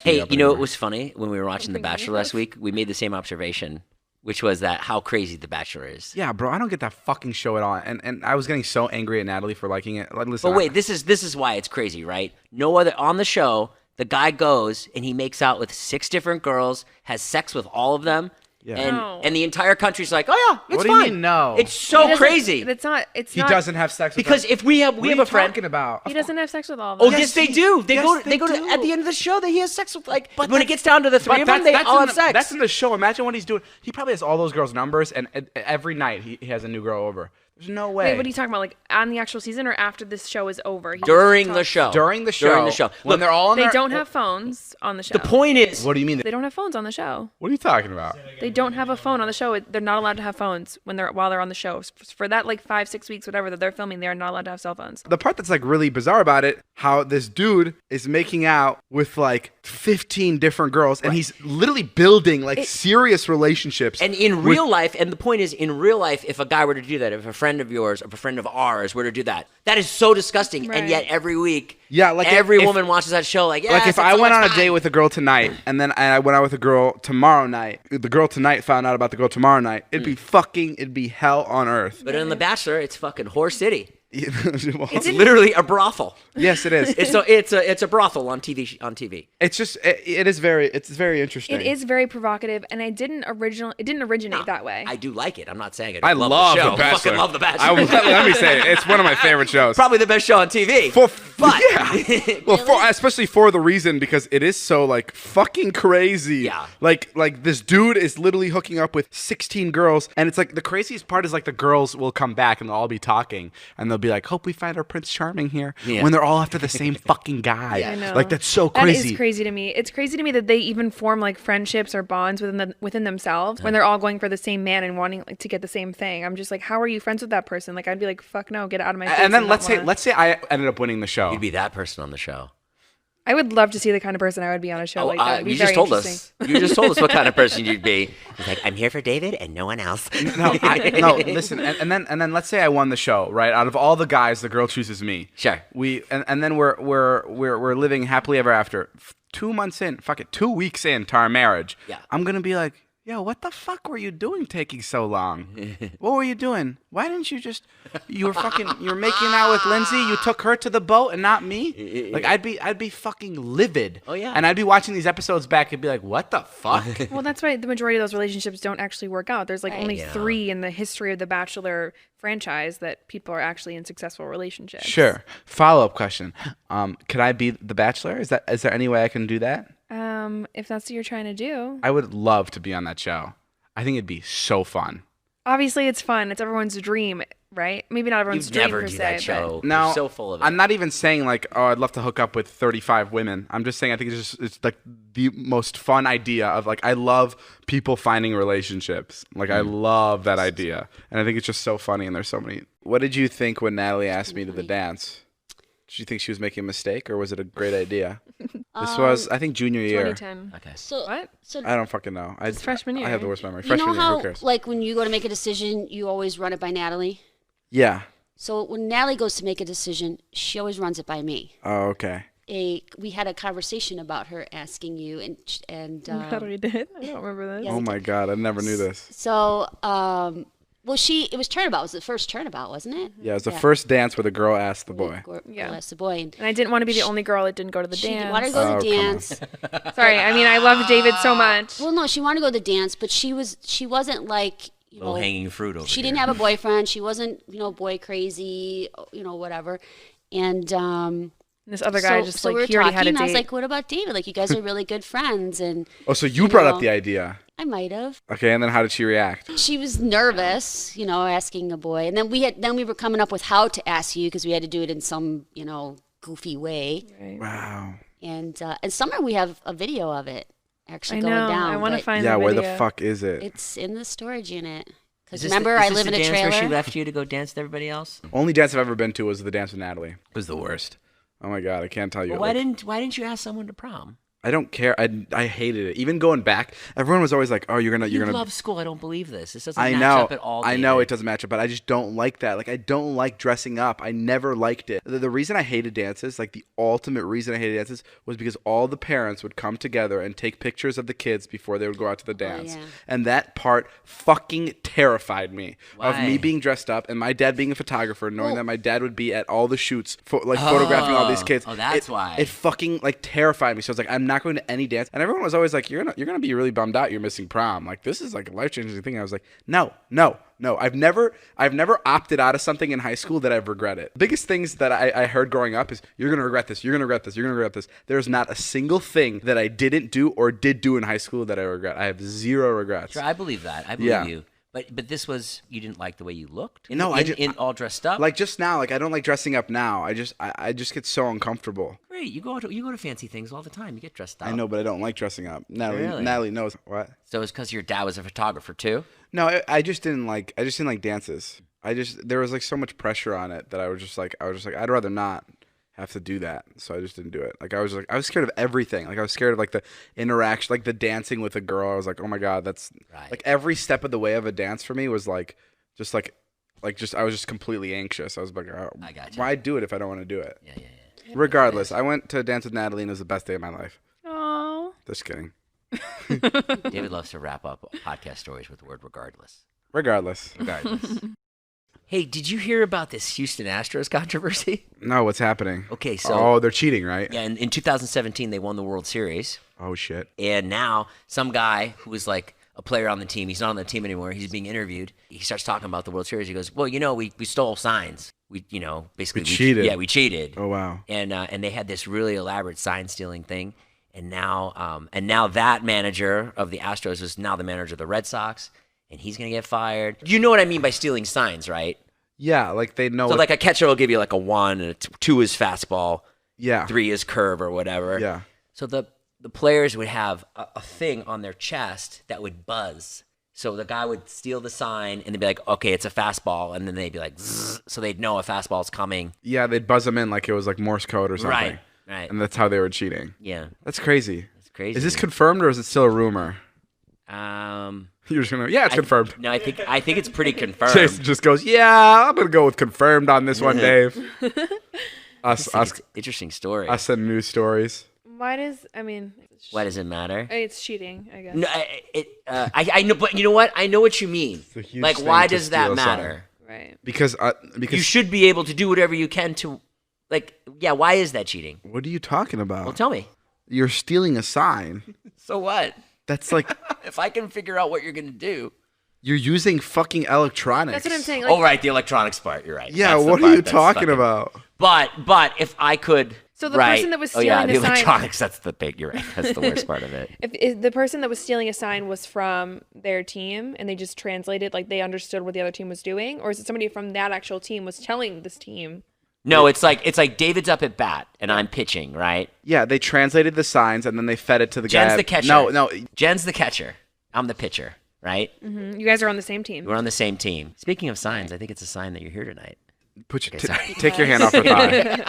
Hey, you know, it was funny when we were watching The Bachelor last week. We made the same observation, which was that how crazy The Bachelor is. Yeah, bro, I don't get that fucking show at all. And I was getting so angry at Natalie for liking it. Like, listen, But wait, this is why it's crazy, right? No other on the show. The guy goes and he makes out with 6 different girls, has sex with all of them. Yeah. And the entire country's like, oh yeah, it's what do fine. you mean no? It's so crazy. It's not. He doesn't have sex with because them. if we have What are you a friend. talking about? He doesn't have sex with all of them. Oh yes, they do. They go to at the end of the show. He has sex with but when it gets down to the 3 of them, they all have sex. That's in the show. Imagine what he's doing. He probably has all those girls' numbers, and every night he has a new girl over. There's no way. Wait, what are you talking about? Like on the actual season or after this show is over? During the show. During the show. When Look, they're all in They don't have phones on the show. The point is, what do you mean? They don't have phones on the show. What are you talking about? They don't have a phone on the show. They're not allowed to have phones while they're on the show. For that 5-6 weeks, whatever that they're filming, they are not allowed to have cell phones. The part that's really bizarre about it, how this dude is making out with 15 different girls, and he's literally building serious relationships. And in real life, and the point is, in real life, if a guy were to do that, if a friend of yours or a friend of ours were to do that, that is so disgusting. Right. And yet every week, every woman watches that show. If I went on a date with a girl tonight, and then I went out with a girl tomorrow night, the girl tonight found out about the girl tomorrow night, it'd be hell on earth. But in The Bachelor, it's fucking whore city. It's literally a brothel. Yes, it is. It's a brothel on TV. It's just it's very interesting. It is very provocative, and it didn't originate that way. I do like it. I'm not saying it. I love the show. The Bachelor. I fucking love The Bachelor. Let me say it. It's one of my favorite shows. Probably the best show on TV. Especially for the reason because it is so fucking crazy. Yeah. Like this dude is literally hooking up with 16 girls, and it's the craziest part is the girls will come back and they'll all be talking and they'll be like, hope we find our Prince Charming here, when they're all after the same fucking guy. I know. That's so crazy. That is crazy to me. It's crazy to me that they even form friendships or bonds within themselves when they're all going for the same man and wanting to get the same thing. I'm just how are you friends with that person? I'd be like, fuck no, get out of my face. And then let's say I ended up winning the show. You'd be that person on the show. I would love to see the kind of person I would be on a show like that. It'd be you very just told interesting. us. You just told us what kind of person you'd be. He's like, I'm here for David and no one else. No, listen, and then let's say I won the show, right? Out of all the guys, the girl chooses me. Sure. And then we're living happily ever after. 2 months in, 2 weeks into our marriage. Yeah. I'm gonna be like, yo, what the fuck were you doing taking so long? What were you doing? Why didn't you just, you were making out with Lindsay, you took her to the boat and not me? I'd be fucking livid. Oh, yeah. And I'd be watching these episodes back and be like, what the fuck? Well, that's why the majority of those relationships don't actually work out. There's only 3 in the history of the Bachelor franchise that people are actually in successful relationships. Sure. Follow-up question. Could I be the Bachelor? Is there any way I can do that? If that's what you're trying to do. I would love to be on that show. I think it'd be so fun. Obviously, it's fun. It's everyone's dream, right? Maybe not everyone's dream never per do se. that show. No, You're so full of it. I'm not even saying I'd love to hook up with 35 women. I'm just saying I think it's the most fun idea of I love people finding relationships. I love that idea, and I think it's just so funny. And there's so many. What did you think when Natalie asked me to the dance? Did you think she was making a mistake, or was it a great idea? This was, I think, junior year. 2010. Okay. So What? So I don't fucking know. It's freshman year. I have the worst memory. you Freshman know year, how who cares? when you go to make a decision, you always run it by Natalie. Yeah. So when Natalie goes to make a decision, she always runs it by me. Oh, okay. We had a conversation about her asking you, and How we did? I don't remember this. Yeah. Oh my God, I never knew this. so well, it was turnabout. It was the first turnabout, wasn't it? Yeah, it was the first dance where the girl asked the boy. Yeah. Asked the boy. And I didn't want to be the only girl that didn't go to the She dance. wanted to go to the Oh, come on. dance. Sorry, I mean I love David so much. Well, no, she wanted to go to the dance, but she wasn't Low hanging fruit over She here. didn't have a boyfriend. She wasn't, boy crazy, whatever. And This other guy so we were he already had a talking. date. I was like, "What about David? You guys are really good friends." And Oh, so you brought up the idea. I might have. Okay, and then how did she react? She was nervous, asking a boy, and then we were coming up with how to ask you because we had to do it in some, goofy way. Right. Wow. And summer we have a video of it actually I going know. down. I want to but find Yeah, the where video. the fuck is it? It's in the storage unit. Because Is this remember, the, is I this live the in a dance trailer. where she left you to go dance with everybody else? Only dance I've ever been to was the dance with Natalie. It was the worst. Oh my God, I can't tell you. Well, why didn't you ask someone to prom? I don't care. I hated it. Even going back, everyone was always like, "Oh, you're gonna." You love school. I don't believe this. This doesn't I match know. up at all. I David. know it doesn't match up, but I just don't like that. Like, I don't like dressing up. I never liked it. The reason I hated dances, like the ultimate reason I hated dances, was because all the parents would come together and take pictures of the kids before they would go out to the dance, yeah. and that part fucking terrified me of Why? me being dressed up and my dad being a photographer, knowing that my dad would be at all the shoots, photographing all these kids. Oh, that's why. It fucking like terrified me. So I was like, I'm not going to any dance. And everyone was always like, you're gonna be really bummed out. You're missing prom. Like, this is like a life changing thing. I was like, no. I've never opted out of something in high school that I've regretted. Biggest things that I heard growing up is, you're gonna regret this. You're gonna regret this. You're gonna regret this. There's not a single thing that I didn't do or did do in high school that I regret. I have zero regrets. Sure, I believe that. I believe you. But this was, you didn't like the way you looked? No, in all dressed up? Like, just now, like, I don't like dressing up now. I just get so uncomfortable. Great. You go to fancy things all the time. You get dressed up. I know, but I don't like dressing up. Really? Natalie knows. What? So it's because your dad was a photographer too? No, I just didn't like dances. There was like so much pressure on it that I was just like I'd rather not have to do that. So I just didn't do it. Like, I was scared of everything. Like, I was scared of like the interaction, like the dancing with a girl. I was like, oh my God, that's Right. like every step of the way of a dance for me was like I was just completely anxious. I was like, oh, I gotcha. why do it if I don't want to do it? Yeah. Regardless, I went to dance with Natalie and it was the best day of my life. Oh. Just kidding. David loves to wrap up podcast stories with the word regardless. Regardless. Hey, did you hear about this Houston Astros controversy? No, what's happening? Okay, so Oh, they're cheating, right? yeah, in 2017 they won the World Series, Oh shit. and now some guy who was like a player on the team, he's not on the team anymore. He's being interviewed. He starts talking about the World Series. He goes, "Well, we stole signs. Basically We cheated. Yeah, we cheated. Oh wow. And they had this really elaborate sign stealing thing, and now that manager of the Astros is now the manager of the Red Sox, and he's gonna get fired. You know what I mean by stealing signs, right? Yeah, like they know. So like a catcher will give you like a 1 and a 2 is fastball, yeah. 3 is curve or whatever. Yeah. So the players would have a thing on their chest that would buzz. So the guy would steal the sign and they'd be like, okay, it's a fastball, and then they'd be like, zzz, so they'd know a fastball's coming. Yeah, they'd buzz them in like it was like Morse code or something. Right. And that's how they were cheating. Yeah. That's crazy. It's crazy. Is this confirmed or is it still a rumor? You're just gonna, yeah, it's confirmed. No, I think it's pretty confirmed. Jason just goes, yeah, I'm gonna go with confirmed on this one, Dave. Us Interesting story. us and news stories. Why does it matter? it's cheating? I guess. No, I know, but you know what? I know what you mean. a huge Like, thing why to does that steal a sign. matter? Right. Because You should be able to do whatever you can to, like, yeah. Why is that cheating? what are you talking about? Well, tell me. You're stealing a sign. So what? That's like If I can figure out what you're gonna do. you're using fucking electronics. That's what I'm saying. Like, Oh, right, the electronics part. You're right. Yeah, That's the what are part you that's talking fucking- about? But if I could. So the right. person that was Oh yeah, stealing the the sign- electronics. That's the big. You're right. That's the worst part of it. if the person that was stealing a sign was from their team and they just translated, like they understood what the other team was doing, or is it somebody from that actual team was telling this team? No, it's like David's up at bat and I'm pitching, right? Yeah, they translated the signs and then they fed it to the Jen's guy. the catcher. No. Jen's the catcher. I'm the pitcher, right? You guys are on the same team. We're on the same team. Speaking of signs, I think it's a sign that you're here tonight. Put your Okay, sorry. take your hand off her thigh.